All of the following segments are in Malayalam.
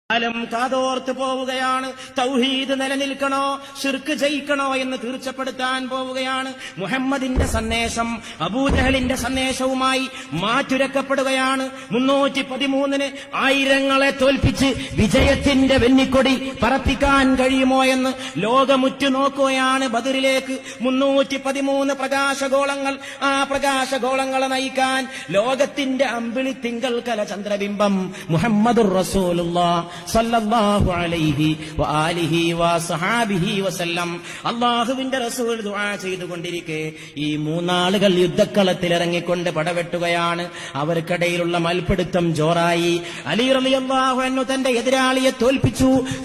കാലം കാതോർത്ത് പോവുകയാണ്. തൗഹീദ് നിലനിൽക്കണോ ശിർക്ക് ജയിക്കണോ എന്ന് തീർച്ചപ്പെടുത്താൻ പോവുകയാണ്. മുഹമ്മദിന്റെ സന്ദേശം അബൂജഹലിന്റെ സന്ദേശവുമായി മാറ്റുരക്കപ്പെടുകയാണ്. 313 ആയിരങ്ങളെ തോൽപ്പിച്ച് വിജയത്തിന്റെ വെന്നിക്കൊടി പറപ്പിക്കാൻ കഴിയുമോ എന്ന് ലോകമുറ്റു നോക്കുകയാണ്. ബദറിലേക്ക് 313 പ്രകാശഗോളങ്ങൾ. ആ പ്രകാശഗോളങ്ങളെ നയിക്കാൻ ലോകത്തിന്റെ അമ്പിളി തിങ്കൾ കല ചന്ദ്രബിംബം മുഹമ്മദുർ റസൂലുള്ളാഹ് സല്ലല്ലാഹു അലൈഹി വആലിഹി വസഹാബിഹി വസല്ലം. അല്ലാഹുവിന്റെ റസൂൽ ദുആ ചെയ്തുകൊണ്ടിരിക്കെ ഈ മൂന്നാളുകൾ യുദ്ധക്കളത്തിൽ ഇറങ്ങിക്കൊണ്ട് പടവെട്ടുകയാണ്. അവർക്കിടയിലുള്ള മൽപിടുത്തം ജോറായി. അലി റളിയല്ലാഹു അൻഹു തന്റെ എതിരാളിയെ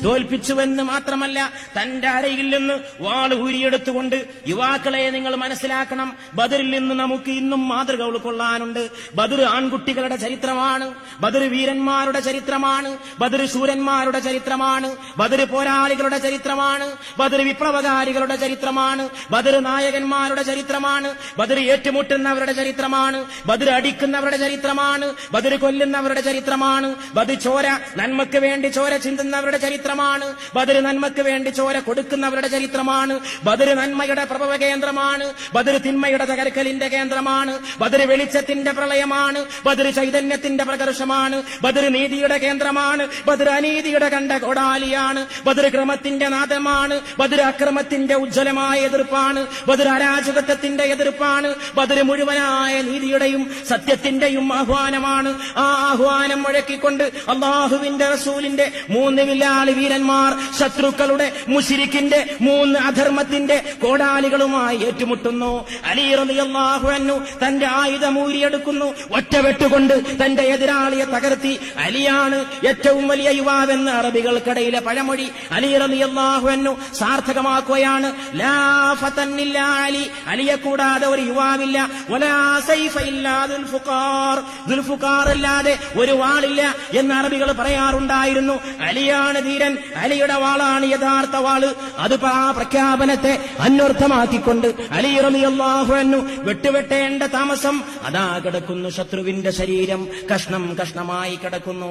തോൽപ്പിച്ചുവെന്ന് മാത്രമല്ല, തന്റെ അരയിൽ നിന്ന് വാൾ ഊരിയെടുത്തുകൊണ്ട്, യുവാക്കളെ നിങ്ങൾ മനസ്സിലാക്കണം, ബദറിൽ നിന്ന് നമുക്ക് ഇന്നും മാതൃക ഉൾക്കൊള്ളാനുണ്ട്. ബദർ ആൺകുട്ടികളുടെ ചരിത്രമാണ്, ബദർ വീരന്മാരുടെ ചരിത്രമാണ്, ബദർ ശൂരന്മാരുടെ ചരിത്രമാണ്, ബദർ പോരാളികളുടെ ചരിത്രമാണ്, ബദർ വിപ്ലവകാരികളുടെ ചരിത്രമാണ്, ബദർ നായകന്മാരുടെ ചരിത്രമാണ്, ബദർ ഏറ്റുമുട്ടുന്നവരുടെ ചരിത്രമാണ്, ബദർ അടിക്കുന്നവരുടെ ചരിത്രമാണ്, ബദർ കൊല്ലുന്നവരുടെ ചരിത്രമാണ്, ബദർ ചോര നന്മയ്ക്ക് വേണ്ടി ചോര ചിന്തുന്നവരുടെ ചരിത്രമാണ്, ബദർ നന്മയ്ക്ക് വേണ്ടി ചോര കൊടുക്കുന്നവരുടെ ചരിത്രമാണ്, ബദർ നന്മയുടെ പ്രഭവ കേന്ദ്രമാണ്, ബദർ തിന്മയുടെ തകർക്കലിന്റെ കേന്ദ്രമാണ്, ബദർ വെളിച്ചത്തിന്റെ പ്രളയമാണ്, ബദർ ചൈതന്യത്തിന്റെ പ്രകർഷമാണ്, ബദർ നീതിയുടെ കേന്ദ്രമാണ്, ബദർ അനീതിയുടെ കണ്ട കോടാലിയാണ്, ബദർ ക്രമത്തിന്റെ നാദമാണ്, ബദർ അക്രമത്തിന്റെ ഉജ്ജ്വലമായ എതിർപ്പാണ്, ബദർ അരാജകത്വത്തിന്റെ എതിർപ്പാണ്, ബദർ മുഴുവനായ നീതിയുടെയും സത്യത്തിന്റെയും ആഹ്വാനമാണ്. ആ ആഹ്വാനം മുഴക്കിക്കൊണ്ട് അല്ലാഹുവിന്റെ റസൂലിന്റെ 3 വില്ലാളി വീരന്മാർ ശത്രുക്കളുടെ മുശ്രിക്കിന്റെ 3 അധർമ്മത്തിന്റെ കോടാലികളുമായി ഏറ്റുമുട്ടുന്നു. അലി റളിയല്ലാഹു അൻഹു തന്റെ ആയുധം ഊരിയെടുക്കുന്നു. ഒറ്റവെട്ടുകൊണ്ട് തന്റെ എതിരാളിയെ തകർത്തി. അലിയാണ് ഏറ്റവും വലിയ യുവാവെന്ന് അറബികൾക്കിടയിലെ പഴമൊഴി അലി റളിയല്ലാഹു അൻഹു സാർത്ഥകമാക്കുകയാണ്. ലാ ഫതൻ ഇല്ലാ അലി, അലിയെ കൂടാതെ ഒരു യുവാവില്ല. വലാ സൈഫ ഇല്ലാ ദുൽഫുഖാർ അല്ലാതെ ഒരു വാളില്ല എന്ന് അറബികൾ പറയാറുണ്ടായിരുന്നു. അലിയാണ് ധീരൻ, അലിയുടെ വാളാണ് യഥാർത്ഥ വാള്. അത് ആ പ്രഖ്യാപനത്തെ അന്വർത്ഥമാക്കിക്കൊണ്ട് അലി റളിയല്ലാഹു അൻഹു വെട്ടുവെട്ടേണ്ട താമസം അതാ കിടക്കുന്നു. ശത്രുവിന്റെ ശരീരം കഷ്ണം കഷ്ണമായി കിടക്കുന്നു.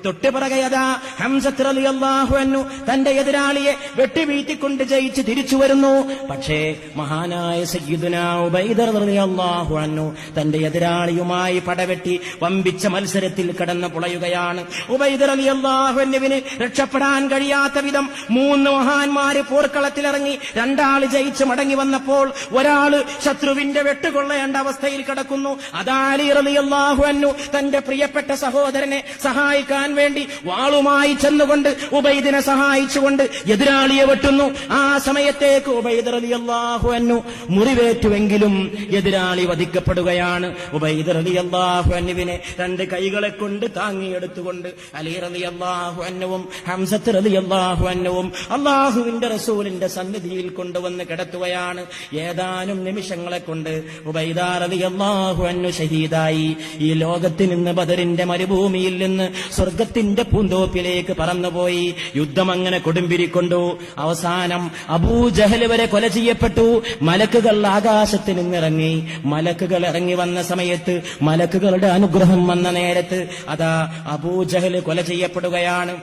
തൊട്ടുപിറകെ അതാ ഹംസത്ത് റളിയല്ലാഹു അൻഹു തന്റെ എതിരാളിയെ വെട്ടിവീഴ്ത്തിക്കൊണ്ട് ജയിച്ച് തിരിച്ചു വരുന്നു. പക്ഷേ മഹാനായ സയ്യിദുനാ ഉബൈദ റളിയല്ലാഹു അൻഹു തന്റെ എതിരാളിയുമായി പടവെട്ടി വമ്പിച്ച മത്സരത്തിൽ കടന്നു പുളയുകയാണ്. ഉബൈദ റളിയല്ലാഹു അൻഹുവിന് രക്ഷപ്പെടാൻ കഴിയാത്ത വിധം 3 മഹാന്മാര് പോർക്കളത്തിലിറങ്ങി. 2 ആള് ജയിച്ച് മടങ്ങി വന്നപ്പോൾ ഒരാള് ശത്രുവിന്റെ വെട്ടുകൊള്ളേണ്ട അവസ്ഥയിൽ കിടക്കുന്നു. അതാ അലി റളിയല്ലാഹു അൻഹു തന്റെ പ്രിയപ്പെട്ട സഹോദരനെ സഹായിക്കാൻ വേണ്ടി വാളുമായി ചെന്നുകൊണ്ട് ഉബൈദിനെ സഹായിച്ചുകൊണ്ട് എതിരാളിയെ വെട്ടുന്നു. ആ സമയത്തേക്ക് ഉബൈദ് റളിയല്ലാഹു അൻഹു മുറിവേറ്റുവെങ്കിലും എതിരാളി വധിക്കപ്പെടുകയാണ്. ഉബൈദ് റളിയല്ലാഹു അൻഹുവിനെ 2 കൈകളെ കൊണ്ട് താങ്ങിയെടുത്തുകൊണ്ട് അലി റളിയല്ലാഹു അൻഹുവും ഹംസത്ത് റളിയല്ലാഹു അൻഹുവും അല്ലാഹുവിന്റെ റസൂലിന്റെ സന്നിധിയിൽ കൊണ്ടുവന്ന് കിടത്തുകയാണ്. ഏതാനും നിമിഷങ്ങളെ കൊണ്ട് ഉബൈദ റളിയല്ലാഹു അൻഹു ഷഹീദായി. ഈ ലോകത്ത് നിന്ന് ബദറിന്റെ മരുഭൂമിയിൽ നിന്ന് സ്വർഗത്തിന്റെ പൂന്തോപ്പിലേക്ക് പറന്നുപോയി. യുദ്ധം അങ്ങനെ കൊടുമ്പിരിക്കൊണ്ടു. അവസാനം അബൂജഹൽ വരെ കൊല ചെയ്യപ്പെട്ടു. മലക്കുകൾ ആകാശത്ത് നിന്നിറങ്ങി. മലക്കുകൾ ഇറങ്ങി വന്ന സമയത്ത്, മലക്കുകളുടെ അനുഗ്രഹം വന്ന നേരത്ത് അതാ അബൂജഹൽ കൊല ചെയ്യപ്പെടുകയാണ്.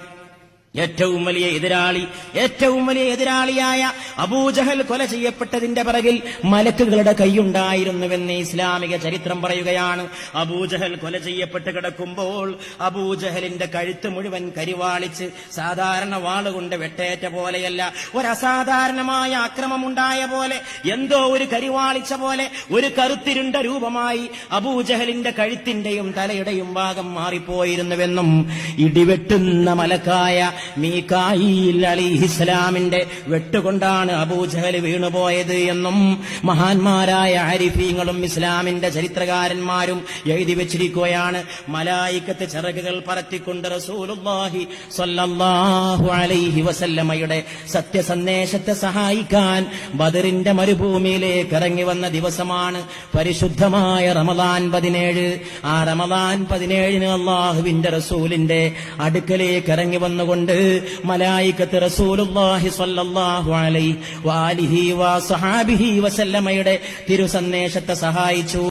ഏറ്റവും വലിയ എതിരാളിയായ അബൂജഹൽ കൊല ചെയ്യപ്പെട്ടതിന്റെ പിറകിൽ മലക്കുകളുടെ കൈയുണ്ടായിരുന്നുവെന്ന് ഇസ്ലാമിക ചരിത്രം പറയുകയാണ്. അബൂജഹൽ കൊല ചെയ്യപ്പെട്ട് കിടക്കുമ്പോൾ അബൂജഹലിന്റെ കഴുത്ത് മുഴുവൻ കരിവാളിച്ച്, സാധാരണ വാളുകൊണ്ട് വെട്ടേറ്റ പോലെയല്ല, ഒരസാധാരണമായ അക്രമമുണ്ടായ പോലെ, എന്തോ ഒരു കരിവാളിച്ച പോലെ ഒരു കറുത്തിരുണ്ട രൂപമായി അബൂജഹലിന്റെ കഴുത്തിന്റെയും തലയുടെയും ഭാഗം മാറിപ്പോയിരുന്നുവെന്നും ഇടിവെട്ടുന്ന മലക്കായ മീകായിൽ അലൈഹിസ്സലാമിന്റെ വെട്ടുകൊണ്ടാണ് അബൂജഹൽ വീണുപോയത് എന്നും മഹാന്മാരായ ആരിഫീങ്ങളും ഇസ്ലാമിന്റെ ചരിത്രകാരന്മാരും എഴുതി വെച്ചിരിക്കുകയാണ്. മലായിക്കത്ത് ചിറകുകൾ പറത്തിക്കൊണ്ട് റസൂലുള്ളാഹി സ്വല്ലല്ലാഹു അലൈഹി വസല്ലമയുടെ സത്യസന്ദേശത്തെ സഹായിക്കാൻ ബദറിന്റെ മരുഭൂമിയിലേക്ക് ഇറങ്ങി വന്ന ദിവസമാണ് പരിശുദ്ധമായ റമദാൻ 17. ആ റമദാൻ 17 അല്ലാഹുവിന്റെ റസൂലിന്റെ അടുക്കലേക്ക് ഇറങ്ങി വന്നുകൊണ്ട് മലായികത്ത് റസൂലുള്ളാഹി സ്വല്ലല്ലാഹു അലൈഹി വആലിഹി വസഹാബിഹി വസല്ലമയുടെ തിരുസന്ദേശത്തെ സഹായിച്ചു.